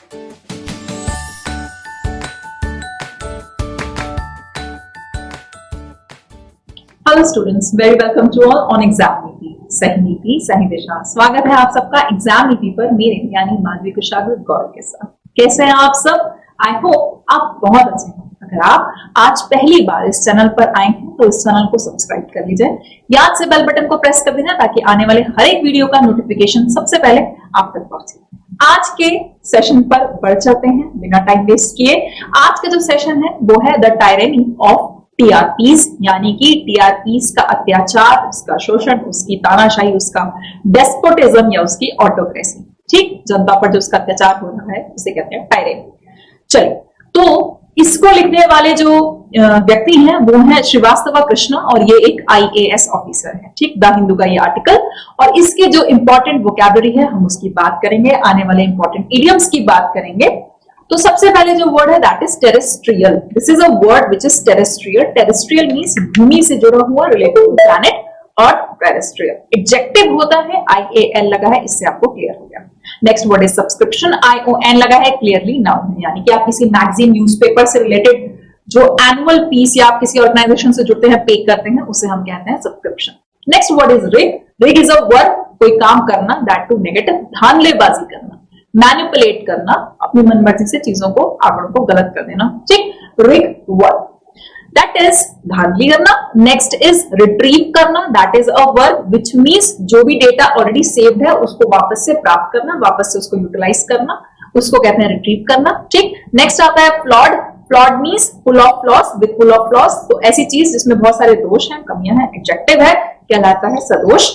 Hello students, very welcome to all on exam Niti. सही नीति सही दिशा। स्वागत है आप सबका एग्जाम नीति पर मेरे यानी माधवी कुशाग्र गौर के साथ। कैसे हैं आप सब? आई होप आप बहुत अच्छे हैं। अगर आप आज पहली बार इस चैनल पर आए हैं तो इस चैनल को सब्सक्राइब कर लीजिए। याद से बेल बटन को प्रेस कर दीजिए ताकि आने वाले हर एक वीडियो का नोटिफिकेशन सबसे पहले आप तक पहुंचे। आज के सेशन पर बढ़ चलते हैं बिना टाइम वेस्ट किए। आज का जो सेशन है वो है द टायरेनी ऑफ टीआरपीज, यानी कि टीआरपीज का अत्याचार, उसका शोषण, उसकी तानाशाही, उसका डेस्पोटिज्म या उसकी ऑटोक्रेसी। ठीक, जनता पर जो उसका अत्याचार हो रहा है उसे कहते हैं टायरेनी। चलिए, तो इसको लिखने वाले जो व्यक्ति हैं वो है श्रीवास्तव कृष्णा और ये एक आईएएस ऑफिसर है। ठीक, द हिंदू का ये आर्टिकल, और इसके जो इंपॉर्टेंट वोकैबुलरी है हम उसकी बात करेंगे, आने वाले इंपॉर्टेंट इडियम्स की बात करेंगे। तो सबसे पहले जो वर्ड है that is terrestrial. This is a word which is terrestrial. Terrestrial means भूमि से जुड़ा हुआ, रिलेटेड टू प्लैनेट, और टेरेस्ट्रियल एडजेक्टिव होता है, IAL लगा है, इससे आपको क्लियर हो गया। Next word is subscription, ION लगा है, क्लियरली नाउन है, यानी कि आप किसी मैगजीन न्यूज़पेपर से रिलेटेड जो एनुअल फीस या आप किसी ऑर्गेनाइजेशन से जुड़ते हैं, पे करते हैं, उसे हम कहते हैं subscription. Next word is rig. Rig is a word, कोई काम करना, दैट टू नेगेटिव, धांधलेबाजी करना, मैनिपुलेट करना, अपनी मनमर्जी से चीजों को, आंकड़ों को गलत कर देना। ठीक, रिग वर्ड दैट इज धांधली करना। नेक्स्ट इज रिट्रीव करना, that is a verb which means जो भी डेटा ऑलरेडी सेव्ड है उसको वापस से प्राप्त करना, वापस से उसको यूटिलाइज करना, उसको कहते हैं रिट्रीव करना। ठीक, नेक्स्ट आता है flawed. Flawed means full of floss, with full of floss, तो ऐसी चीज जिसमें बहुत सारे दोष हैं, कमियां हैं, एडजेक्टिव है, कहलाता है सदोष।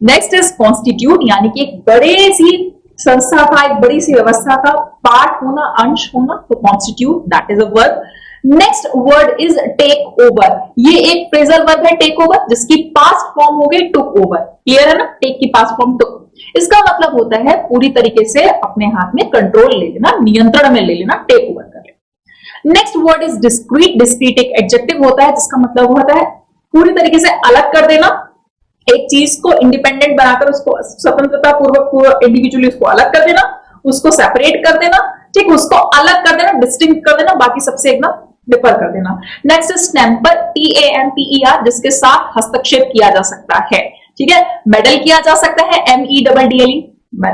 नेक्स्ट इज कॉन्स्टिट्यूट, यानी कि एक बड़े सी संस्था का, एक बड़ी सी व्यवस्था का पार्ट होना, अंश होना, तो constitute, that is a verb. Next word is take over. ये एक फ्रेजल वर्ब है, टेक ओवर, जिसकी पास्ट फॉर्म हो गई टुक ओवर। क्लियर है ना? टेक की पास्ट फॉर्म टुक। इसका मतलब होता है पूरी तरीके से अपने हाथ में कंट्रोल ले लेना, नियंत्रण में ले लेना, टेक ओवर कर लेना। Next word is discrete. Discrete एक एडजेक्टिव होता है जिसका मतलब होता है पूरी तरीके से अलग कर देना, एक चीज को इंडिपेंडेंट बनाकर उसको स्वतंत्रता पूर्वक इंडिविजुअली उसको अलग कर देना, उसको सेपरेट कर देना, ठीक, उसको अलग कर देना, डिस्टिंक्ट कर देना, बाकी सबसे एकदम डिफर कर देना। नेक्स्ट इज टेम्पर, TAMPER, जिसके साथ हस्तक्षेप किया जा सकता है। ठीक है, मेडल किया जा सकता है, MEDDLE,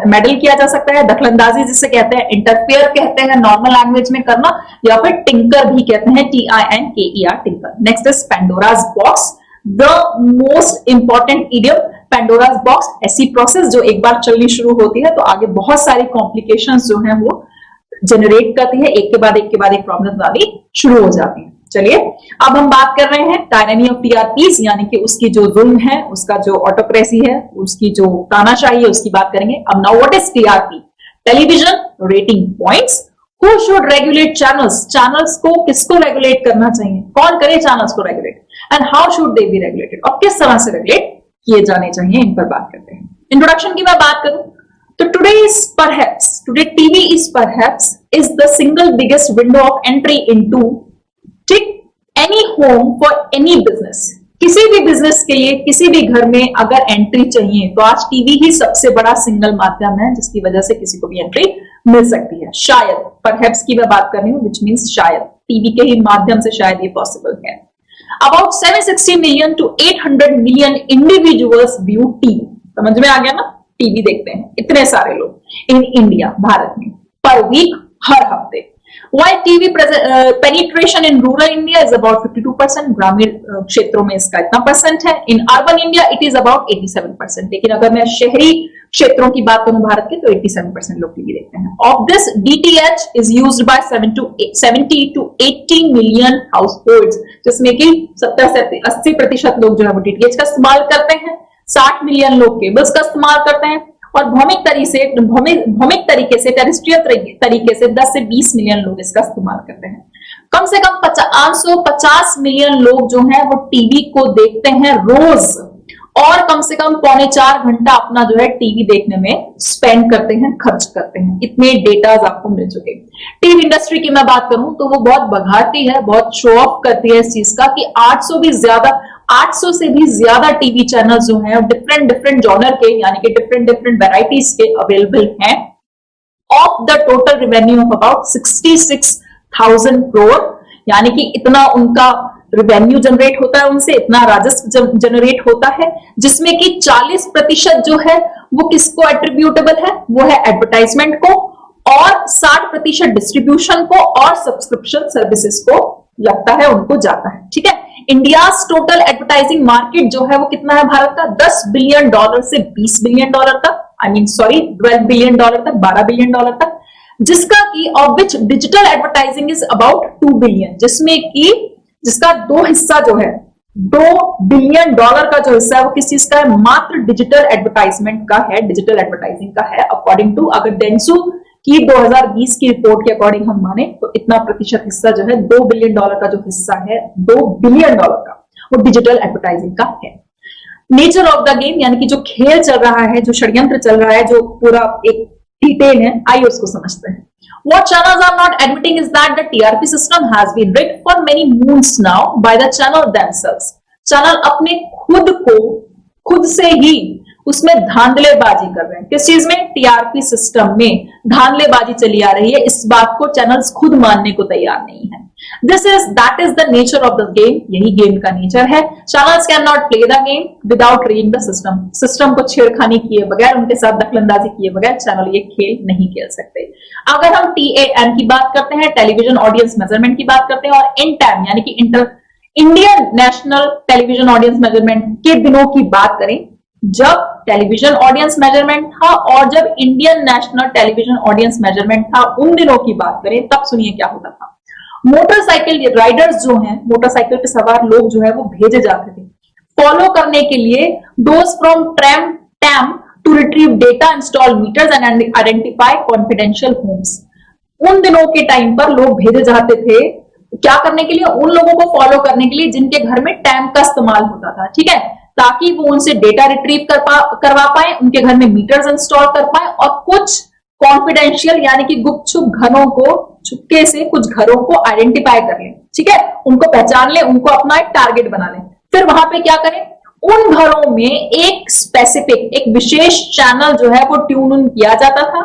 मेडल किया जा सकता है। दखलंदाजी जिसे कहते हैं, इंटरफेयर कहते हैं नॉर्मल लैंग्वेज में करना, या फिर टिंकर भी कहते हैं, TINKER, tinker. Next is Pandora's box, the most important idiom. Pandora's box ऐसी प्रोसेस जो एक बार चलनी शुरू होती है तो आगे बहुत सारी कॉम्प्लिकेशंस जो हैं वो जनरेट करती है, एक के बाद एक प्रॉब्लम आनी शुरू हो जाती है। चलिए, अब हम बात कर रहे हैं टायरेनी ऑफ टीआरपीज, यानी कि उसकी जो जुल्म है, उसका जो ऑटोक्रेसी है, उसकी जो तानाशाही है, उसकी बात करेंगे। अब now what is TRP? Television rating points. Who should regulate channels? Channels को किसको रेगुलेट करना चाहिए? कौन करे चैनल्स को regulate? And how should they be regulated? और किस तरह से रेगुलेट किए जाने चाहिए, इन पर बात करते हैं। इंट्रोडक्शन की मैं बात करूं तो today TV is perhaps the single biggest window of entry into, ठीक, any home for any business। किसी भी बिजनेस के लिए किसी भी घर में अगर एंट्री चाहिए तो आज टीवी ही सबसे बड़ा सिंगल माध्यम है जिसकी वजह से किसी को भी एंट्री मिल सकती है। शायद, परहैप्स की मैं बात कर रही हूँ, which means शायद टीवी के ही माध्यम से शायद ये पॉसिबल है। About 760 million to 800 million individuals view TV। समझ में आ गया ना? टीवी देखते हैं इतने सारे लोग इन इंडिया, भारत में, पर वीक, हर हफ्ते। While TV penetration in rural India is about 52%, ग्रामीण क्षेत्रों में इसका इतना परसेंट है। In urban India it is about 87%, लेकिन अगर मैं शहरी क्षेत्रों की बात करूं भारत के तो 87% लोग टीवी देखते हैं। Of this, DTH is used by 70 to 80 million households, जिसमें कि 70 से 80% लोग जो है वो DTH का इस्तेमाल करते हैं, 60 मिलियन लोग केबल्स का इस्तेमाल करते हैं, और भौमिक तरीके से टेरेस्ट्रियल तरीके से 10 से 20 मिलियन लोग इसका इस्तेमाल करते हैं। कम से कम 550 मिलियन लोग जो हैं वो टीवी को देखते हैं रोज, और कम से कम 3.25 घंटा अपना जो है टीवी देखने में स्पेंड करते हैं, खर्च करते हैं। इतने डेटाज आपको मिल चुके। टीवी इंडस्ट्री की मैं बात करूं तो वो बहुत बघाती है, बहुत शो ऑफ करती है इस चीज का कि 800 से भी ज्यादा टीवी चैनल जो हैं डिफरेंट जॉनर के, यानी कि डिफरेंट वैराइटीज के अवेलेबल हैं। Of the total revenue of about 66,000 crore, यानी कि इतना उनका रेवेन्यू जनरेट होता है, उनसे इतना राजस्व जनरेट होता है, जिसमें कि 40% जो है वो किसको एट्रीब्यूटेबल है, वो है एडवर्टाइजमेंट को, और 60% डिस्ट्रीब्यूशन को और सब्सक्रिप्शन सर्विसेज को लगता है, उनको जाता है। ठीक है, इंडिया टोटल एडवर्टाइजिंग मार्केट जो है वो कितना है भारत का, $10 बिलियन से $20 बिलियन तक, $12 बिलियन तक, $12 बिलियन तक, जिसका की of which digital advertising is about 2 billion, जिसमें कि जिसका 2 हिस्सा जो है, $2 बिलियन का जो हिस्सा है वो किस चीज का है, मात्र डिजिटल एडवर्टाइजमेंट का है, डिजिटल एडवर्टाइजिंग का है। अकॉर्डिंग टू अगर डेंसू की 2020 की रिपोर्ट के अकॉर्डिंग हम माने तो इतना प्रतिशत हिस्सा जो है, $2 बिलियन का जो हिस्सा है, $2 बिलियन का, वो डिजिटल एडवर्टाइजिंग का है। नेचर ऑफ द गेम, यानी कि जो खेल चल रहा है, जो षड्यंत्र चल रहा है, जो पूरा एक डिटेल है, आइए उसको समझते हैं। What channels are not admitting is that the TRP system has been rigged for many moons now by the channel themselves. Channel अपने खुद से ही उसमें धांधलेबाजी कर रहे हैं। किस चीज में, टीआरपी सिस्टम में धांधलेबाजी चली आ रही है, इस बात को चैनल्स खुद मानने को तैयार नहीं है। That is the nature of the game, यही गेम का नेचर है। Channels can not play the game without rigging the system. System को छेड़खानी किए बगैर, उनके साथ दखलंदाजी किए बगैर चैनल ये खेल नहीं खेल सकते। अगर हम TAM की बात करते हैं, टेलीविजन ऑडियंस मेजरमेंट की बात करते हैं, और INTAM यानी कि Indian national television audience measurement के दिनों की बात करें, जब टेलीविजन ऑडियंस मेजरमेंट था और जब Indian national television audience measurement था, उन दिनों की बात करें, तब सुनिए क्या होता था। मोटरसाइकिल राइडर्स जो हैं, मोटरसाइकिल पे सवार लोग जो है वो भेजे जाते थे फॉलो करने के लिए, those from TAM to retrieve data, install meters and identify confidential homes. उन दिनों के टाइम पर लोग भेजे जाते थे क्या करने के लिए, उन लोगों को फॉलो करने के लिए जिनके घर में टैम का इस्तेमाल होता था। ठीक है, ताकि वो उनसे डेटा रिट्रीव करवा पाए, उनके घर में मीटर्स इंस्टॉल कर पाए, और कुछ कॉन्फिडेंशियल यानी कि गुपचुप घरों को, चुपके से कुछ घरों को आइडेंटिफाई कर लें। ठीक है, उनको पहचान ले, उनको अपना एक टारगेट बना लें, फिर वहां पे क्या करें, उन घरों में एक स्पेसिफिक, एक विशेष चैनल जो है वो ट्यून इन किया जाता था।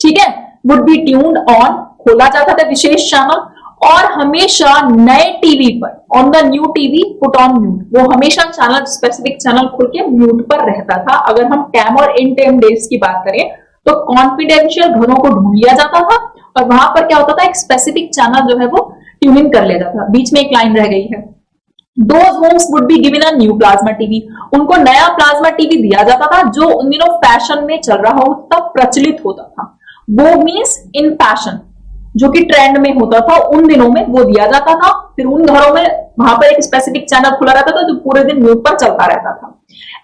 ठीक है, वुड बी ट्यून्ड ऑन, खोला जाता था विशेष चैनल, और हमेशा नए टीवी पर, on the new TV put on mute, वो हमेशा चैनल, स्पेसिफिक चैनल खुल के म्यूट पर रहता था। अगर हम टैम और INTAM डेज की बात करें तो कॉन्फिडेंशियल घरों को ढूंढ लिया जाता था, और वहां पर क्या होता था, एक स्पेसिफिक चैनल जो है वो ट्यूनिंग कर लिया जाता था। बीच में एक लाइन रह गई है, Those homes would be given a new plasma TV, उनको नया प्लाज्मा टीवी दिया जाता था जो उन दिनों फैशन में चल रहा होता, प्रचलित होता था। वो मीन्स इन फैशन, जो कि ट्रेंड में होता था उन दिनों में, वो दिया जाता था। फिर उन घरों में वहां पर एक स्पेसिफिक चैनल खुला रहता था जो पूरे दिन म्यूट पर चलता रहता था।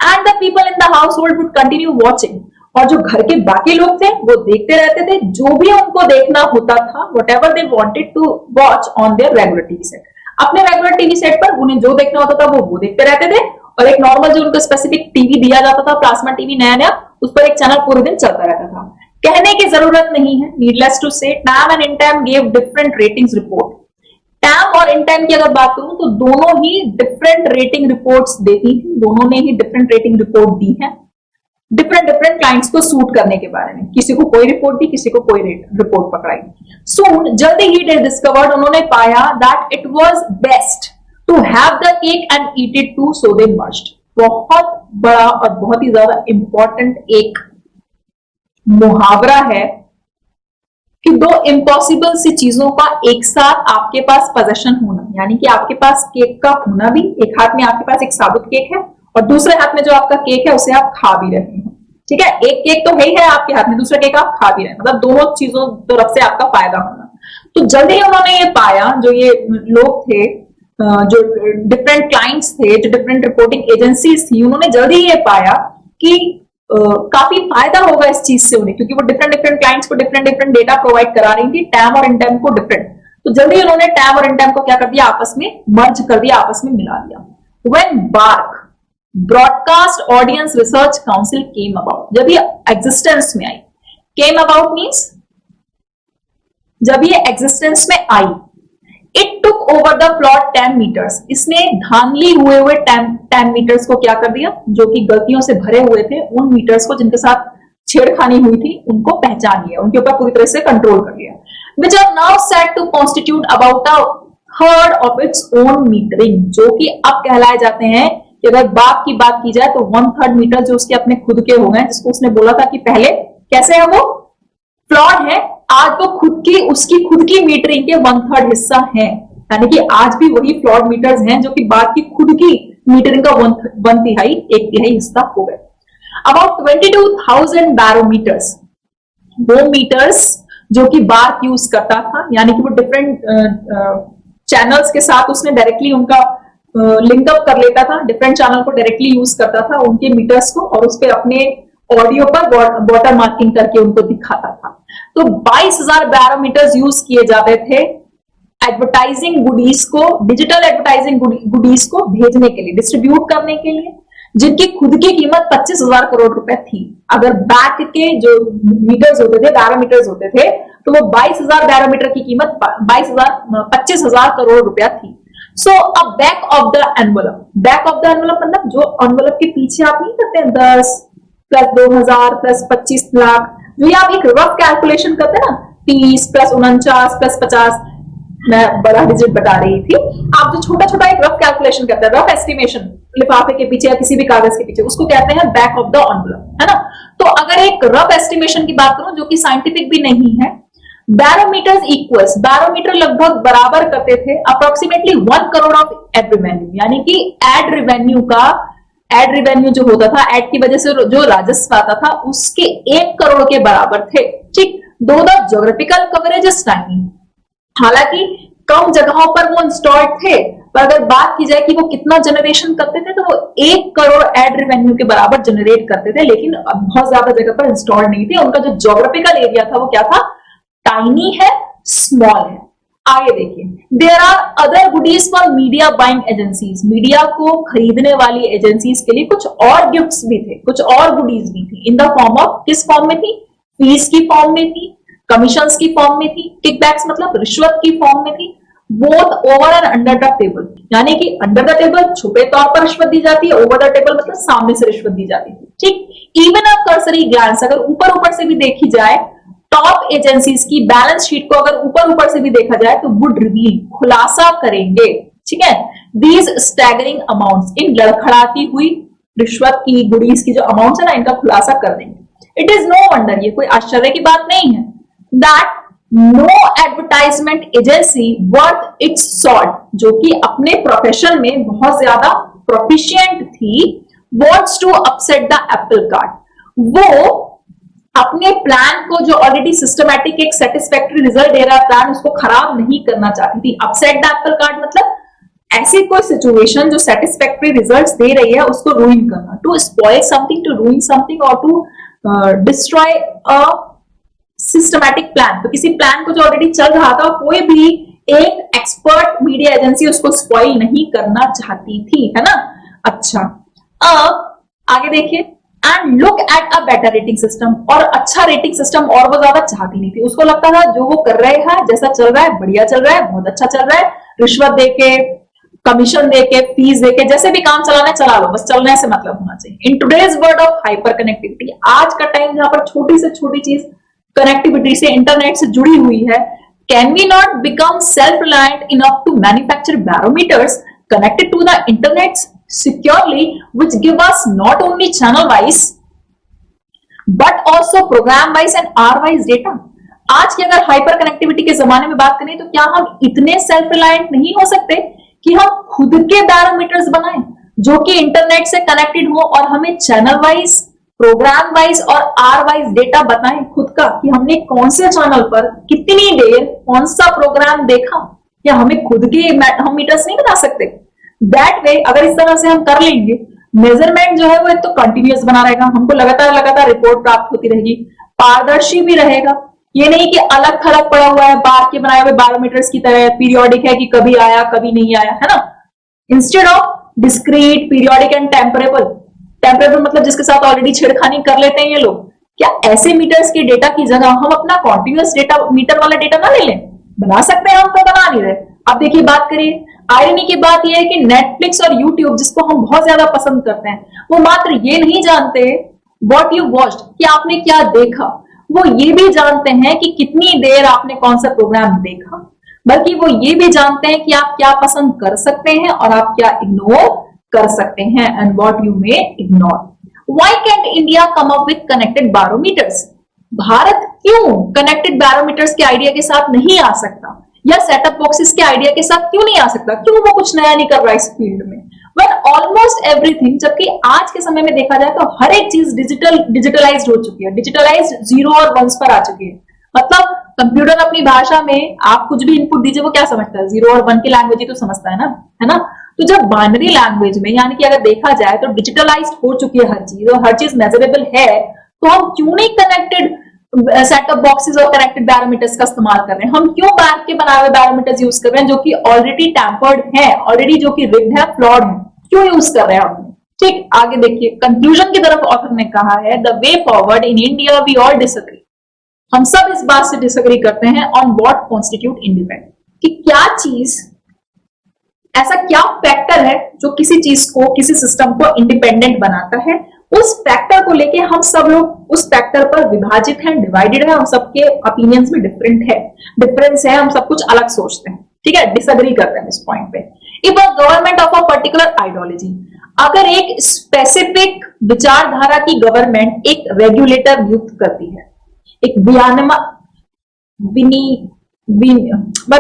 And the people in the house hold would continue watching, और जो घर के बाकी लोग थे वो देखते रहते थे जो भी उनको देखना होता था, whatever they wanted to watch on their regular TV set, अपने रेगुलर टीवी सेट पर उन्हें जो देखना होता था वो देखते रहते थे। और एक नॉर्मल जो उनको स्पेसिफिक टीवी दिया जाता था, प्लाज्मा टीवी नया, उस पर एक चैनल पूरे दिन चलता रहता था। कहने की जरूरत नहीं है, नीडलेस टू से, time and INTAM gave different ratings report. Time और INTAM की अगर बात करूं तो दोनों ही डिफरेंट रेटिंग रिपोर्ट्स देती थी, दोनों ने ही डिफरेंट रेटिंग रिपोर्ट दी है, डिफरेंट क्लाइंट्स को सूट करने के बारे में। किसी को कोई रिपोर्ट दी, किसी को कोई रिपोर्ट पकड़ाई। सून जल्दी ही दे डिस्कवर्ड, उन्होंने पाया that it was best to have the cake and eat it too, so they merged. बहुत बड़ा और बहुत ही ज्यादा इंपॉर्टेंट एक मुहावरा है कि दो इम्पॉसिबल सी चीजों का एक साथ आपके पास पोजेशन होना, यानी कि आपके पास केक का होना भी, एक हाथ में आपके पास एक साबुत केक है और दूसरे हाथ में जो आपका केक है उसे आप खा भी रहे हैं। ठीक है, एक केक तो है ही है आपके हाथ में, दूसरा केक आप खा भी रहे हैं, मतलब दोनों चीजों तरफ से आपका फायदा होना। तो जल्द ही उन्होंने ये पाया, जो ये लोग थे, जो डिफरेंट क्लाइंट्स थे, जो डिफरेंट रिपोर्टिंग एजेंसीज थी, उन्होंने जल्दी ये पाया कि काफी फायदा होगा इस चीज से उन्हें, क्योंकि वो डिफरेंट क्लाइंट्स को डिफरेंट डेटा प्रोवाइड करा रही थी, टैम और INTAM को डिफरेंट। तो जल्दी उन्होंने टैम और INTAM को क्या कर दिया, आपस में मर्ज कर दिया, आपस में मिला दिया। When BARC broadcast audience research council came about, जब ये एग्जिस्टेंस में आई, केम अबाउट मीन्स जब ये एग्जिस्टेंस में आई, it took over the flood 10 metres, इसने धांधली हुए 10 मीटर्स को क्या कर दिया, जो कि गलतियों से भरे हुए थे, उन मीटर्स को जिनके साथ छेड़खानी हुई थी उनको पहचान लिया, उनके ऊपर पूरी तरह से कंट्रोल कर लिया, which are now set to constitute about a third of its own metering, जो कि अब कहलाए जाते हैं कि अगर बाप की बात की जाए तो 1/3 मीटर जो उसके अपने खुद के हो गए, जिसको उसने बोला था कि पहले कैसे है वो फ्लॉड है, आज वो उसकी खुद की मीटरिंग के 1/3 हिस्सा है, यानी कि आज भी वही फ्लॉड मीटर्स हैं जो कि बाप की खुद की मीटरिंग का 1/3 हिस्सा हो गए। अबाउट 22,000 बैरोमीटर्स, वो मीटर्स जो कि बार्क यूज करता था, यानी कि वो डिफरेंट चैनल्स के साथ उसने डायरेक्टली उनका लिंकअप कर लेता था, डिफरेंट चैनल को डायरेक्टली यूज करता था उनके मीटर्स को, और उस पर अपने ऑडियो पर वाटर मार्किंग करके उनको दिखाता था। तो 22,000 बैरोमीटर्स यूज किए जाते थे एडवर्टाइजिंग गुडीज को, डिजिटल एडवर्टाइजिंग गुडीज को भेजने के लिए, डिस्ट्रीब्यूट करने के लिए, जिनकी खुद की कीमत 25,000 करोड़ रुपए थी। अगर बैक के जो मीटर्स होते थे, बैरोमीटर्स होते थे, तो वो 22,000 बैरोमीटर की कीमत 25,000 करोड़ रुपया थी। सो अब back of the envelope, back of the envelope मतलब जो एनवलप के पीछे आप नहीं करते हैं 10 प्लस 2,000 प्लस 25 लाख, जो ये आप एक रफ कैलकुलेशन करते हैं ना, 30 प्लस 49 प्लस 50, मैं बड़ा डिजिट बता रही थी, आप जो छोटा छोटा एक रफ कैलकुलेशन करते हैं, रफ एस्टिमेशन लिफाफे के पीछे या किसी भी कागज के पीछे, उसको कहते हैं बैक ऑफ द एनवलप, है ना। तो अगर एक रफ एस्टिमेशन की बात करूं जो कि साइंटिफिक भी नहीं है, बैरोमीटर्स इक्वल्स, बैरोमीटर लगभग बराबर करते थे approximately 1 crore of ad revenue, यानी कि एड रेवेन्यू जो होता था, एड की वजह से जो राजस्व आता था उसके 1 करोड़ के बराबर थे। ठीक, दो the geographical coverage is tiny, हालांकि कम जगहों पर वो इंस्टॉल्ड थे, पर अगर बात की जाए कि वो कितना जनरेशन करते थे तो वो 1 करोड़ एड रेवेन्यू के बराबर जनरेट करते थे, लेकिन बहुत ज्यादा जगह पर इंस्टॉल्ड नहीं थे। उनका जो ज्योग्राफिकल एरिया था वो क्या था, टाइनी है, स्मॉल है। आगे देखिए, there are other goodies for media buying agencies, media को खरीदने वाली एजेंसीज के लिए कुछ और गिफ्ट्स भी थे, कुछ और गुडीज भी थी, इन द फॉर्म ऑफ, किस फॉर्म में थी, फीस की फॉर्म में थी, कमीशंस की फॉर्म में थी, किकबैक्स मतलब रिश्वत की फॉर्म में थी, both over and under the table, यानी कि अंडर द टेबल छुपे तौर पर रिश्वत दी जाती है, ओवर द टेबल मतलब सामने से रिश्वत दी जाती थी। ठीक, इवन अ कर्सरी ग्लांस, अगर ऊपर ऊपर से भी देखी जाए, टॉप एजेंसीज की बैलेंस शीट को अगर ऊपर ऊपर से भी देखा जाए तो वुड रिवील, खुलासा करेंगे, ठीक है, दीज स्टैगरिंग अमाउंट्स, इन लड़खड़ाती हुई रिश्वत की, गुडीज की जो अमाउंट्स है ना, इनका खुलासा कर देंगे। इट इज नो वंडर, ये कोई आश्चर्य की बात नहीं है, that no advertisement agency worth its salt, जो कि अपने प्रोफेशन में बहुत ज्यादा प्रोफिशिएंट थी, wants to upset the apple cart, वो अपने प्लान को जो ऑलरेडी सिस्टमैटिक एक सेटिस्फैक्टरी रिजल्ट दे रहा है प्लान, उसको खराब नहीं करना चाहती थी। अपसेट द एप्पल कार्ट मतलब ऐसी कोई सिचुएशन जो सेटिस्फैक्टरी रिजल्ट्स दे रही है उसको रूइन करना, to spoil something, to ruin something, और to destroy a systematic plan. तो किसी प्लान को जो ऑलरेडी चल रहा था, कोई भी एक एक्सपर्ट मीडिया एजेंसी उसको स्पॉइल नहीं करना चाहती थी, है ना। अच्छा, अब आगे देखिए, and look at a better rating system, और अच्छा रेटिंग सिस्टम और वो ज्यादा चाहती नहीं थी, उसको लगता था जो वो कर रहे हैं, जैसा चल रहा है, बढ़िया चल रहा है, बहुत अच्छा चल रहा है, रिश्वत देके, कमीशन देके, फीस देके, जैसे भी काम चलाना है चला लो, बस चलने से मतलब होना चाहिए। In today's world of hyper connectivity, आज का टाइम जहां पर छोटी से छोटी चीज कनेक्टिविटी से, इंटरनेट से जुड़ी हुई है, can we not become self reliant enough to manufacture barometers connected to the internet securely, which give us not only channel wise but also program wise and hour wise data। आज की अगर hyper connectivity के जमाने में बात करें तो क्या हम इतने सेल्फ रिलायंट नहीं हो सकते कि हम खुद के बैरोमीटर्स बनाएं जो कि इंटरनेट से कनेक्टेड हो, और हमें चैनल वाइज, प्रोग्राम वाइज और आर वाइज डेटा बताएं खुद का, कि हमने कौन से चैनल पर कितनी देर कौन सा प्रोग्राम देखा, या हमें खुद के हम मीटर्स नहीं बना सकते। दैट वे अगर इस तरह से हम कर लेंगे, मेजरमेंट जो है वो एक तो कंटिन्यूअस बना रहेगा, हमको लगातार रिपोर्ट प्राप्त होती रहेगी, पारदर्शी भी रहेगा, ये नहीं कि अलग थलग पड़ा हुआ है, बार के बनाए हुए बैरोमीटर्स की तरह पीरियोडिक है कि कभी आया कभी नहीं आया, है ना। Instead of discrete, periodic and temperable, temperable मतलब जिसके साथ ऑलरेडी छेड़खानी कर लेते हैं ये लोग, क्या ऐसे मीटर्स के डेटा की जगह हम अपना कॉन्टिन्यूअस डेटा, मीटर वाला डेटा ना ले लें? बना सकते हैं, हम तो बना नहीं रहे। अब देखिए, बात करिए, आयरनी की बात यह है कि नेटफ्लिक्स और यूट्यूब, जिसको हम बहुत ज्यादा पसंद करते हैं, वो मात्र ये नहीं जानते व्हाट यू वॉच्ड, कि आपने क्या देखा, वो ये भी जानते हैं कि कितनी देर आपने कौन सा प्रोग्राम देखा, बल्कि वो ये भी जानते हैं कि आप क्या पसंद कर सकते हैं और आप क्या इग्नोर कर सकते हैं, and what you may ignore. Why can't India come up with connected barometers, Bharat क्यों कनेक्टेड बैरोमीटर्स के आइडिया के साथ नहीं आ सकता, या सेटअप बॉक्सेस के आइडिया के साथ क्यों नहीं आ सकता, क्यों वो कुछ नया नहीं कर रहा इस फील्ड में। बट ऑलमोस्ट एवरीथिंग, जबकि आज के समय में देखा जाए तो हर एक चीज डिजिटलाइज्ड हो चुकी है, डिजिटलाइज्ड जीरो और वंस पर आ चुकी है। मतलब कंप्यूटर अपनी भाषा में आप कुछ भी इनपुट दीजिए वो क्या समझता है, जीरो और वन की लैंग्वेज ही तो समझता है ना। तो जब बाइनरी लैंग्वेज में, यानी कि अगर देखा जाए तो डिजिटलाइज्ड हो चुकी है हर चीज और हर चीज मेजरेबल है, तो हम क्यों नहीं कनेक्टेड सेटअप बॉक्सेस और कनेक्टेड बैरोमीटर्स का इस्तेमाल कर रहे हैं, हम क्यों बैक के बनाए हुए बैरोमीटर्स यूज कर रहे हैं जो कि ऑलरेडी टैम्पर्ड है, ऑलरेडी जो कि रिग्ड है, फ्लॉड है, क्यों यूज कर रहे हैं हम। ठीक, आगे देखिए, कंक्लूजन की तरफ ऑथर ने कहा है, the way forward in India we all disagree, हम सब इस बात से डिसएग्री करते हैं ऑन व्हाट कॉन्स्टिट्यूट इंडिपेंडेंट, कि क्या चीज, ऐसा क्या फैक्टर है जो किसी चीज को, किसी सिस्टम को इंडिपेंडेंट बनाता है। उस फैक्टर को लेके हम सब लोग उस फैक्टर पर विभाजित हैं, डिवाइडेड है, हम सबके ओपिनियंस में डिफरेंस है, हम सब कुछ अलग सोचते हैं, ठीक है, डिसएग्री करते हैं इस पॉइंट पे। If a government of a particular ideology, अगर एक स्पेसिफिक विचारधारा की गवर्नमेंट एक रेगुलेटर नियुक्त करती है, एक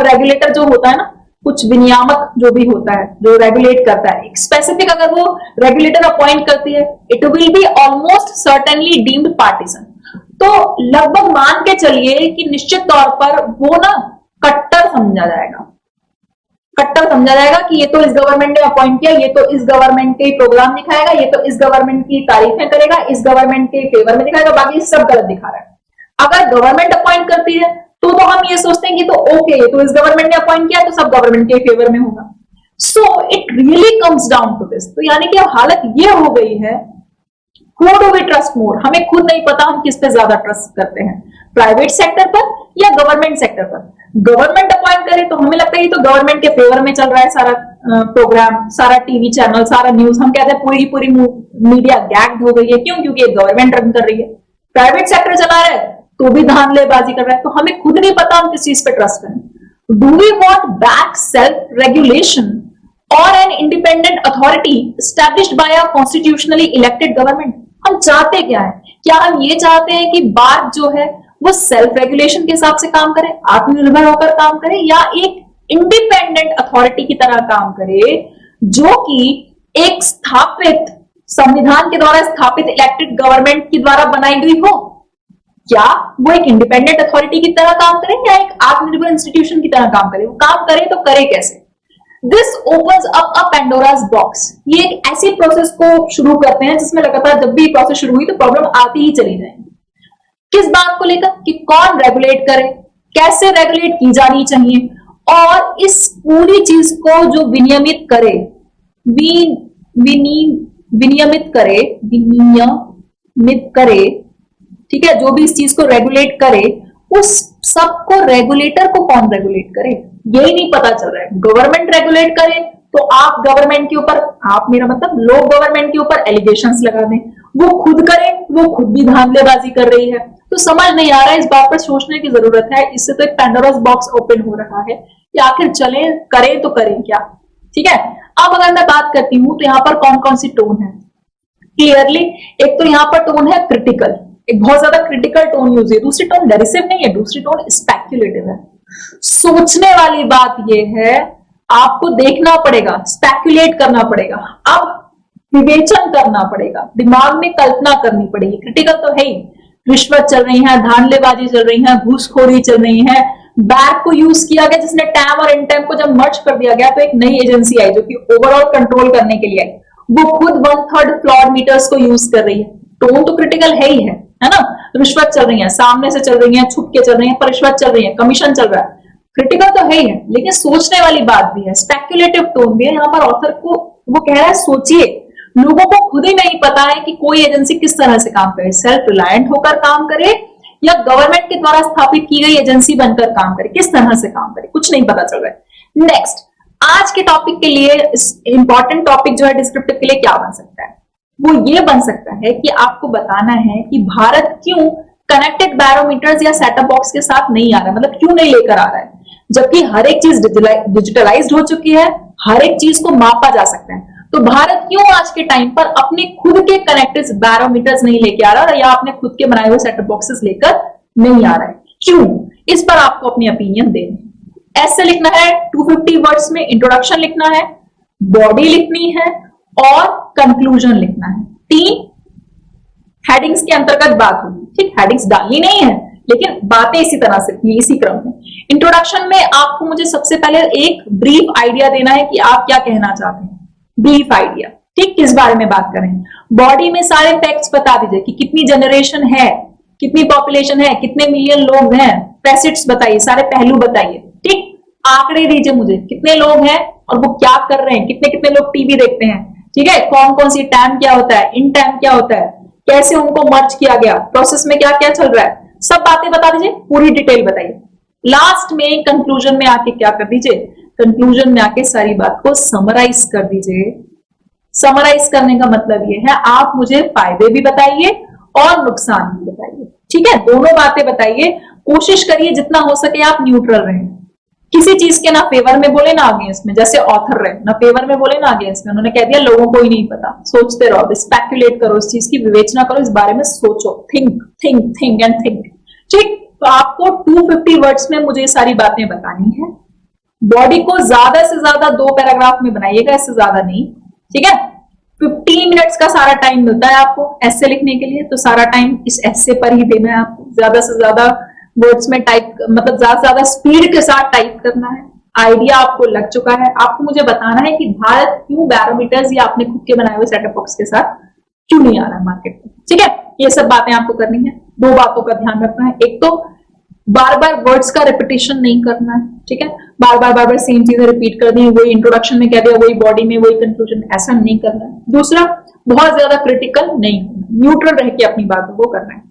रेगुलेटर जो होता है ना, कुछ विनियामक जो भी होता है, जो रेगुलेट करता है, एक स्पेसिफिक अगर वो रेगुलेटर अपॉइंट करती है, it will be almost certainly deemed partisan. तो लगभग मान के चलिए कि निश्चित तौर पर वो ना कट्टर समझा जाएगा कि ये तो इस गवर्नमेंट ने अपॉइंट किया, ये तो इस गवर्नमेंट के प्रोग्राम दिखाएगा, ये तो इस गवर्नमेंट की तारीफें करेगा, इस गवर्नमेंट के फेवर में दिखाएगा, बाकी सब गलत दिखा रहा है। अगर गवर्नमेंट अपॉइंट करती है तो हम ये सोचते हैं कि तो ओके, ये तो इस गवर्नमेंट ने अपॉइंट किया तो सब गवर्नमेंट के फेवर में होगा। So it really comes down to this. तो यानी कि अब हालत ये हो गई है, who do we trust more, हमें खुद नहीं पता हम किस पे ज्यादा ट्रस्ट करते हैं, प्राइवेट सेक्टर पर या गवर्नमेंट सेक्टर पर। गवर्नमेंट अपॉइंट करे तो हमें लगता है ये तो गवर्नमेंट के फेवर में चल रहा है सारा प्रोग्राम, सारा टीवी चैनल, सारा न्यूज, हम कहते हैं पूरी मीडिया गैग्ड हो गई है, क्यों, क्योंकि गवर्नमेंट रन कर रही है। प्राइवेट सेक्टर चला रहा है तो भी धांधलेबाजी कर रहा है, तो हमें खुद नहीं पता हम किस चीज पे ट्रस्ट करें। Do we want back self regulation और an independent authority established by a constitutionally elected government, हम चाहते क्या है, क्या हम ये चाहते हैं कि बात जो है वो सेल्फ रेगुलेशन के हिसाब से काम करे, आत्मनिर्भर होकर काम करे, या एक इंडिपेंडेंट अथॉरिटी की तरह काम करे जो कि एक स्थापित, संविधान के द्वारा स्थापित इलेक्टेड गवर्नमेंट के द्वारा बनाई गई हो। क्या वो एक इंडिपेंडेंट अथॉरिटी की तरह काम करे या एक आत्मनिर्भर इंस्टीट्यूशन की तरह काम करे, वो काम करे तो करे कैसे। This opens up a Pandora's box, ये एक ऐसी प्रोसेस को शुरू करते हैं जिसमें लगातार जब भी प्रोसेस शुरू हुई तो प्रॉब्लम आती ही चली जाएगी। किस बात को लेकर, कि कौन रेगुलेट करे, कैसे रेगुलेट की जानी चाहिए, और इस पूरी चीज को जो विनियमित करे, ठीक है, जो भी इस चीज को रेगुलेट करे, उस सबको, रेगुलेटर को कौन रेगुलेट करे, यही नहीं पता चल रहा है। गवर्नमेंट रेगुलेट करे तो आप गवर्नमेंट के ऊपर, आप मेरा मतलब लोग गवर्नमेंट के ऊपर एलिगेशंस लगा दें, वो खुद करे, वो खुद भी धांधलेबाजी कर रही है, तो समझ नहीं आ रहा है, इस बात पर सोचने की जरूरत है। इससे तो एक पेंडोरास बॉक्स ओपन हो रहा है कि आखिर चले, करें तो करें क्या, ठीक है। अब अगर मैं बात करती हूं तो यहाँ पर कौन कौन सी टोन है, क्लियरली एक तो यहाँ पर टोन है क्रिटिकल, एक बहुत ज्यादा क्रिटिकल टोन यूज है। दूसरी टोन डेरिसिव नहीं है, दूसरी टोन स्पेक्युलेटिव है। सोचने वाली बात यह है, आपको देखना पड़ेगा, स्पेक्युलेट करना पड़ेगा, अब विवेचन करना पड़ेगा, दिमाग में कल्पना करनी पड़ेगी। क्रिटिकल तो है ही, रिश्वत चल रही है, धांधलेबाजी चल रही है, घूसखोरी चल रही है, बैग को यूज किया गया जिसने टैम और इनटैम को जब मर्ज कर दिया गया तो एक नई एजेंसी आई जो कि ओवरऑल कंट्रोल करने के लिए आई, वो खुद 1/3 फ्लॉड मीटर्स को यूज कर रही है। टोन तो क्रिटिकल है ही है ना। रिश्वत चल रही है, सामने से चल रही है, छुप के चल रही है, पर रिश्वत चल रही है, कमीशन चल रहा है, क्रिटिकल तो है ही है, लेकिन सोचने वाली बात भी है, स्पेक्युलेटिव टोन भी है। यहाँ पर ऑथर को वो कह रहा है सोचिए, लोगों को खुद ही नहीं पता है कि कोई एजेंसी किस तरह से काम करे, सेल्फ रिलायंट होकर काम करे या गवर्नमेंट के द्वारा स्थापित की गई एजेंसी बनकर काम करे, किस तरह से काम करे, कुछ नहीं पता चल रहा है। नेक्स्ट, आज के टॉपिक के लिए इंपॉर्टेंट टॉपिक जो है डिस्क्रिप्टिव के लिए क्या बन सकता है, वो ये बन सकता है कि आपको बताना है कि भारत क्यों कनेक्टेड बैरोमीटर्स या सेटअप बॉक्स के साथ नहीं आ रहा है, मतलब क्यों नहीं लेकर आ रहा है, जबकि हर एक चीज डिजिटलाइज्ड हो चुकी है, हर एक चीज को मापा जा सकता है। तो भारत क्यों आज के टाइम पर अपने खुद के कनेक्टेड बैरोमीटर्स नहीं लेके आ रहा या अपने खुद के बनाए हुए सेटअप बॉक्सेस लेकर नहीं आ रहा है, क्यों? इस पर आपको अपनी ओपिनियन देनी है। ऐसे लिखना है 250 वर्ड्स में, इंट्रोडक्शन लिखना है, बॉडी लिखनी है और कंक्लूजन लिखना है। 3 हेडिंग्स के अंतर्गत बात होगी, ठीक, हेडिंग्स डालनी नहीं है लेकिन बातें इसी तरह से थी, इसी क्रम में। इंट्रोडक्शन में आपको मुझे सबसे पहले एक ब्रीफ आइडिया देना है कि आप क्या कहना चाहते हैं, ब्रीफ आइडिया, ठीक, किस बारे में बात करें। बॉडी में सारे फैक्ट्स बता दीजिए कि कितनी जनरेशन है, कितनी पॉपुलेशन है, कितने मिलियन लोग हैं, फैसेट्स बताइए, सारे पहलू बताइए, ठीक, आंकड़े दीजिए मुझे, कितने लोग हैं और वो क्या कर रहे हैं, कितने कितने लोग टीवी देखते हैं, ठीक है, कौन कौन सी टैम क्या होता है, इन टैम क्या होता है, कैसे उनको मर्ज किया गया, प्रोसेस में क्या क्या चल रहा है, सब बातें बता दीजिए, पूरी डिटेल बताइए। लास्ट में कंक्लूजन में आके क्या कर दीजिए, कंक्लूजन में आके सारी बात को समराइज कर दीजिए। समराइज करने का मतलब ये है आप मुझे फायदे भी बताइए और नुकसान भी बताइए, ठीक है, दोनों बातें बताइए। कोशिश करिए जितना हो सके आप न्यूट्रल रहें, किसी चीज के ना फेवर में बोले ना अगेंस्ट में, जैसे ऑथर रहे ना फेवर में बोले ना अगेंस्ट में, उन्होंने कह दिया लोगों को ही नहीं पता, सोचते रहो, स्पेक्युलेट करो, इस चीज की विवेचना करो, इस बारे में सोचो, think think think and think, ठीक। तो आपको 250 वर्ड्स में मुझे सारी बातें बतानी है। बॉडी को ज्यादा से ज्यादा 2 पैराग्राफ में बनाइएगा, इससे ज्यादा नहीं, ठीक है। 15 मिनट्स का सारा टाइम मिलता है आपको ऐसे लिखने के लिए, तो सारा टाइम इस ऐसे पर ही देना है आपको, ज्यादा से ज्यादा वर्ड्स में टाइप, मतलब ज्यादा से ज्यादा स्पीड के साथ टाइप करना है। आइडिया आपको लग चुका है, आपको मुझे बताना है कि भारत क्यों बैरोमीटर्स या अपने खुद के बनाए हुए सेटअप बॉक्स के साथ क्यों नहीं आ रहा है मार्केट में, ठीक है। ये सब बातें आपको करनी है। 2 बातों का ध्यान रखना है, एक तो बार बार वर्ड्स का रिपीटेशन नहीं करना है, ठीक है, बार बार सेम चीजें रिपीट कर दी, वही इंट्रोडक्शन में कह दिया, वही बॉडी में, वही कंक्लूजन में, ऐसा नहीं करना है। दूसरा, बहुत ज्यादा क्रिटिकल नहीं होना, न्यूट्रल रह के अपनी बातों को करना है।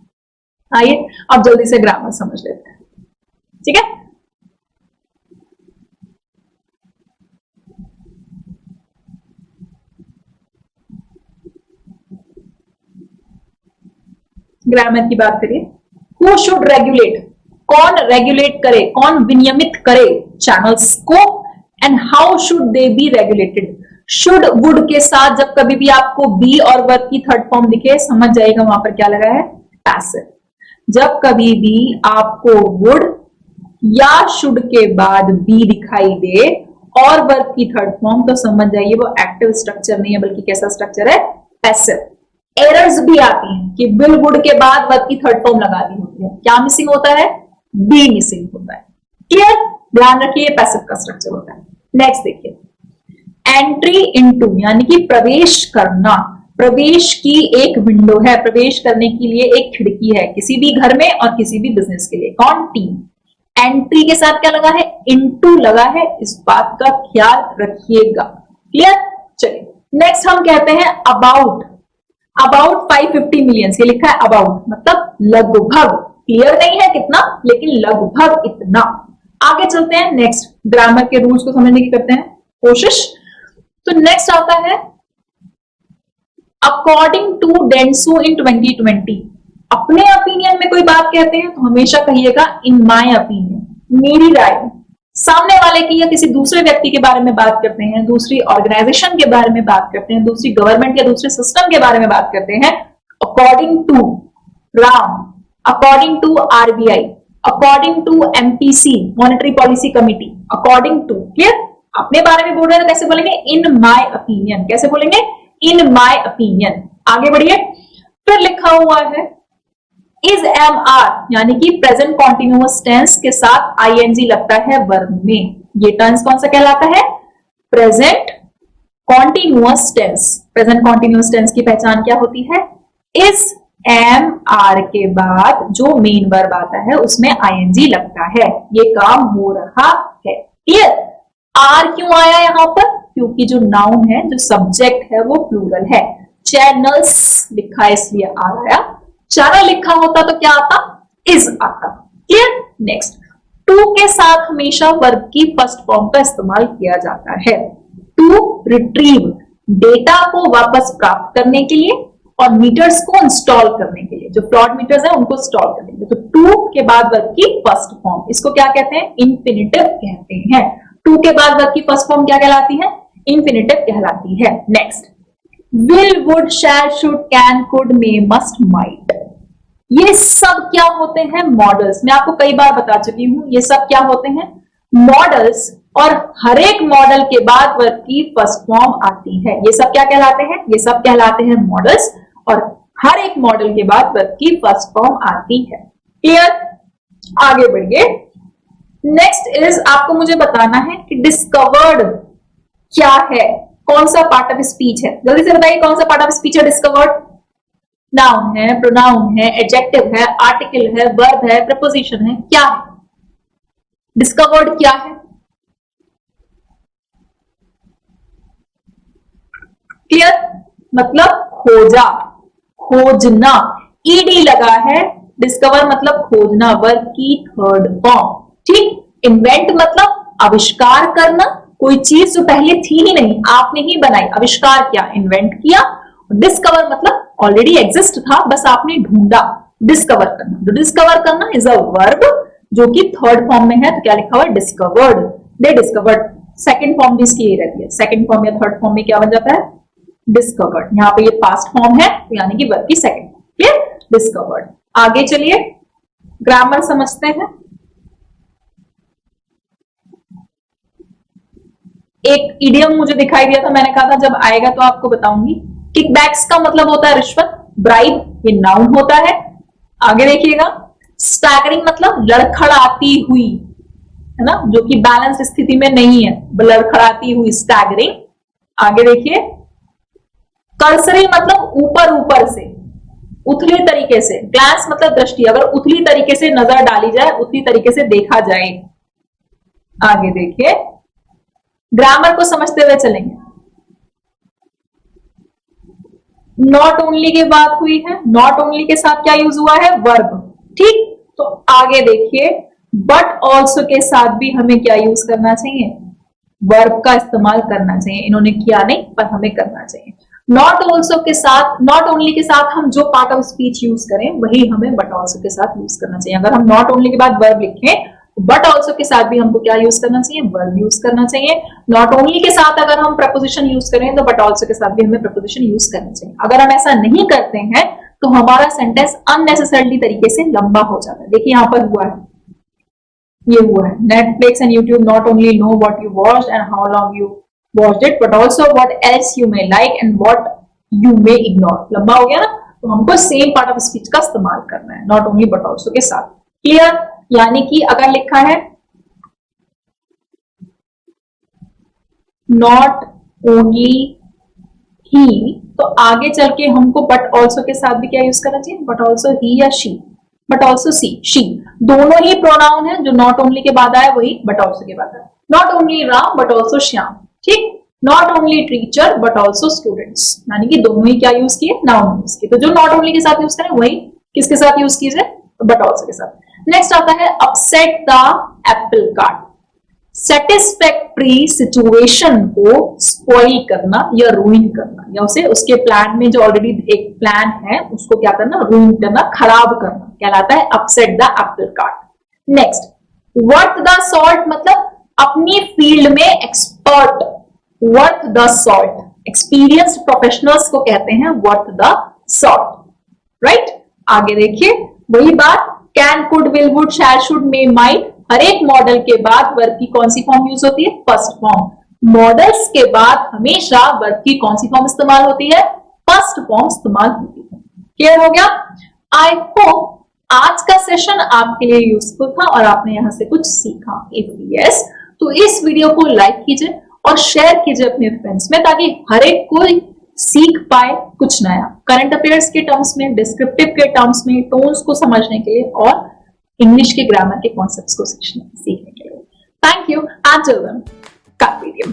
आइए अब जल्दी से ग्रामर समझ लेते हैं, ठीक है। ग्रामर की बात करिए। हु शुड रेगुलेट, कौन रेगुलेट करे, कौन विनियमित करे चैनल्स को, and how should they be regulated. Should would के साथ जब कभी भी आपको बी और वर्ब की थर्ड फॉर्म दिखे, समझ जाएगा वहां पर क्या लगा है, पैसिव। जब कभी भी आपको वुड या शुड के बाद बी दिखाई दे और वर्ब की थर्ड फॉर्म, तो समझ जाइए वो एक्टिव स्ट्रक्चर नहीं है बल्कि कैसा स्ट्रक्चर है, पैसिव। एरर्स भी आती हैं कि विल वुड के बाद वर्ब की थर्ड फॉर्म लगा दी होती है, क्या मिसिंग होता है, बी मिसिंग होता है, क्लियर, ध्यान रखिए, पैसिव का स्ट्रक्चर होता है। नेक्स्ट देखिए, एंट्री इनटू यानी कि प्रवेश करना, प्रवेश की एक विंडो है, प्रवेश करने के लिए एक खिड़की है किसी भी घर में और किसी भी बिजनेस के लिए, कौन, टीम। एंट्री के साथ क्या लगा है, इनटू लगा है, इस बात का ख्याल रखिएगा, क्लियर। चलिए नेक्स्ट हम कहते हैं अबाउट। अबाउट 550 मिलियन, ये लिखा है अबाउट, मतलब लगभग, क्लियर नहीं है कितना लेकिन लगभग इतना। आगे चलते हैं, नेक्स्ट ग्रामर के रूल्स को समझने की करते हैं कोशिश। तो नेक्स्ट आता है अकॉर्डिंग टू डेंसो इन 2020। अपने ओपिनियन में कोई बात कहते हैं तो हमेशा कहिएगा इन माय ओपिनियन, मेरी राय। सामने वाले की या किसी दूसरे व्यक्ति के बारे में बात करते हैं, दूसरी ऑर्गेनाइजेशन के बारे में बात करते हैं, दूसरी गवर्नमेंट या दूसरे सिस्टम के बारे में बात करते हैं, according to Ram, according to RBI, according to MPC monetary policy committee, according to, clear. अपने बारे में बोल रहे हैं तो कैसे बोलेंगे, इन माय ओपिनियन, कैसे बोलेंगे, इन माय ओपिनियन। आगे बढ़िए, फिर लिखा हुआ है इज एम आर यानी कि प्रेजेंट कॉन्टिन्यूअस टेंस के साथ आईएनजी लगता है वर्ब में। ये टेंस कौन सा कहलाता है, present continuous tense. Present continuous tense की पहचान क्या होती है, इज एम आर के बाद जो मेन वर्ब आता है उसमें आईएनजी लगता है, ये काम हो रहा है, क्लियर। आर क्यों आया यहां पर, क्योंकि जो नाउन है, जो सब्जेक्ट है वो प्लूरल है। चैनल्स लिखा है इसलिए आर आया, चैनल लिखा होता तो क्या आता, इज आता, क्लियर। नेक्स्ट, टू के साथ हमेशा वर्ब की फर्स्ट फॉर्म का इस्तेमाल किया जाता है। टू रिट्रीव, डेटा को वापस प्राप्त करने के लिए और मीटर्स को इंस्टॉल करने के लिए, जो फ्लॉट मीटर्स है उनको इंस्टॉल करने के लिए। तो टू के बाद वर्ब की फर्स्ट फॉर्म, इसको क्या कहते हैं? इंफिनिटिव कहते हैं। टू के बाद वर्ब की फर्स्ट फॉर्म क्या कहलाती है? इंफिनिटिव कहलाती है। Next, will, would, shall, should, can, could, may, must, might, ये सब क्या होते हैं? मॉडल्स। मैं आपको कई बार बता चुकी हूं, ये सब क्या होते हैं? मॉडल्स। और हर एक मॉडल के बाद वर्ब की फर्स्ट फॉर्म आती है। ये सब क्या कहलाते हैं? ये सब कहलाते हैं मॉडल्स, और हर एक मॉडल के बाद वर्ब की फर्स्ट फॉर्म आती है। क्लियर? आगे बढ़िए। नेक्स्ट इज, आपको मुझे बताना है कि डिस्कवर्ड क्या है, कौन सा पार्ट ऑफ स्पीच है? जल्दी से बताइए, कौन सा पार्ट ऑफ स्पीच है डिस्कवर्ड? नाउन है, प्रोनाउन है, एडजेक्टिव है, आर्टिकल है, वर्ब है, प्रपोजिशन है, क्या है? डिस्कवर्ड क्या है? क्लियर? मतलब खोजा, खोजना, ईडी लगा है। डिस्कवर मतलब खोजना, वर्ब की थर्ड फॉर्म। ठीक? इन्वेंट मतलब आविष्कार करना, कोई चीज जो पहले थी ही नहीं, आपने ही बनाई, आविष्कार किया, इन्वेंट किया। डिस्कवर मतलब ऑलरेडी एग्जिस्ट था, बस आपने ढूंढा। डिस्कवर करना, जो डिस्कवर करना इज अ वर्ब जो कि थर्ड फॉर्म में है, तो क्या लिखा हुआ है? डिस्कवर्ड। दे डिस्कवर्ड। सेकंड फॉर्म भी इसकी ये रहती है, सेकंड फॉर्म या थर्ड फॉर्म में क्या बन जाता है? डिस्कवर्ड। यहाँ पे ये पास्ट फॉर्म है, तो यानी कि वर्ब की सेकंड फॉर्म। क्लियर? डिस्कवर्ड। आगे चलिए, ग्रामर समझते हैं। एक इडियम मुझे दिखाई दिया था, मैंने कहा था जब आएगा तो आपको बताऊंगी। किकबैक्स का मतलब होता है रिश्वत, ब्राइब ये नाउन होता है। आगे देखिएगा, स्टैगरिंग मतलब लड़खड़ाती हुई, है ना, जो कि बैलेंस स्थिति में नहीं है, लड़खड़ाती हुई, स्टैगरिंग। आगे देखिए, कर्सरी मतलब ऊपर ऊपर से, उथले तरीके से। ग्लांस मतलब दृष्टि, अगर उथली तरीके से नजर डाली जाए, उथली तरीके से देखा जाए। आगे देखिए, ग्रामर को समझते हुए चलेंगे। नॉट ओनली की बात हुई है, नॉट ओनली के साथ क्या यूज हुआ है? वर्ब। ठीक? तो आगे देखिए, बट ऑल्सो के साथ भी हमें क्या यूज करना चाहिए? वर्ब का इस्तेमाल करना चाहिए। इन्होंने किया नहीं, पर हमें करना चाहिए। नॉट ऑल्सो के साथ, नॉट ओनली के साथ हम जो पार्ट ऑफ स्पीच यूज करें वही हमें बट ऑल्सो के साथ यूज करना चाहिए। अगर हम नॉट ओनली के बाद वर्ब लिखें, बट ऑल्सो के साथ भी हमको क्या यूज करना चाहिए? वर्ब यूज करना चाहिए। नॉट ओनली के साथ अगर हम प्रपोजिशन यूज करें, तो बट ऑल्सो के साथ भी हमें प्रपोजिशन यूज करना चाहिए। अगर हम ऐसा नहीं करते हैं तो हमारा सेंटेंस अननेसेसरली तरीके से लंबा हो जाता है। देखिए यहां पर हुआ है, ये हुआ है, Netflix and YouTube not only know what you watched and how long you watched it, but also what else you may like and what you may ignore. लंबा हो गया ना, तो हमको सेम पार्ट ऑफ स्पीच का इस्तेमाल करना है, नॉट ओनली बट ऑल्सो के साथ। क्लियर? यानी कि अगर लिखा है नॉट ओनली ही, तो आगे चल के हमको बट ऑल्सो के साथ भी क्या यूज करना चाहिए? बट ऑल्सो ही या she, but also see, she, दोनों ही प्रोनाउन है। जो नॉट ओनली के बाद आया वही बट ऑल्सो के बाद आया। Not only Ram but also Shyam. ठीक? Not only teacher but also students, यानी कि दोनों ही क्या यूज किए? नाउन यूज किए। तो जो नॉट ओनली के साथ यूज करें वही किसके साथ यूज कीजिए? बट ऑल्सो के साथ। नेक्स्ट आता है upset the apple cart. Satisfactory situation को स्पॉइल करना या रूइन करना, या उसे उसके प्लान में जो ऑलरेडी एक प्लान है उसको क्या करना? रूइन करना, खराब करना, कहलाता है upset the apple cart. Next, worth the salt मतलब अपनी फील्ड में expert, worth the salt. Experienced professionals को कहते हैं वर्थ द सॉल्ट। राइट? आगे देखिए वही बात, can, could, will, would, shall, should, may, might, हर एक मॉडल के बाद वर्ब की कौन सी फॉर्म यूज होती है? First form. मॉडल्स के बाद हमेशा वर्ब की कौन सी फॉर्म इस्तेमाल होती है? फर्स्ट फॉर्म इस्तेमाल होती है। क्लियर हो गया? आई होप आज का सेशन आपके लिए यूजफुल था और आपने यहां से कुछ सीखा। इफ यस, तो इस वीडियो को लाइक कीजिए और शेयर कीजिए अपने फ्रेंड्स में, ताकि हर एक कोई सीख पाए कुछ नया, करंट अफेयर्स के टर्म्स में, डिस्क्रिप्टिव के टर्म्स में, टोन्स को समझने के लिए और इंग्लिश के ग्रामर के कॉन्सेप्ट्स को सीखने के लिए। Thank you and till then, कार्pe diem।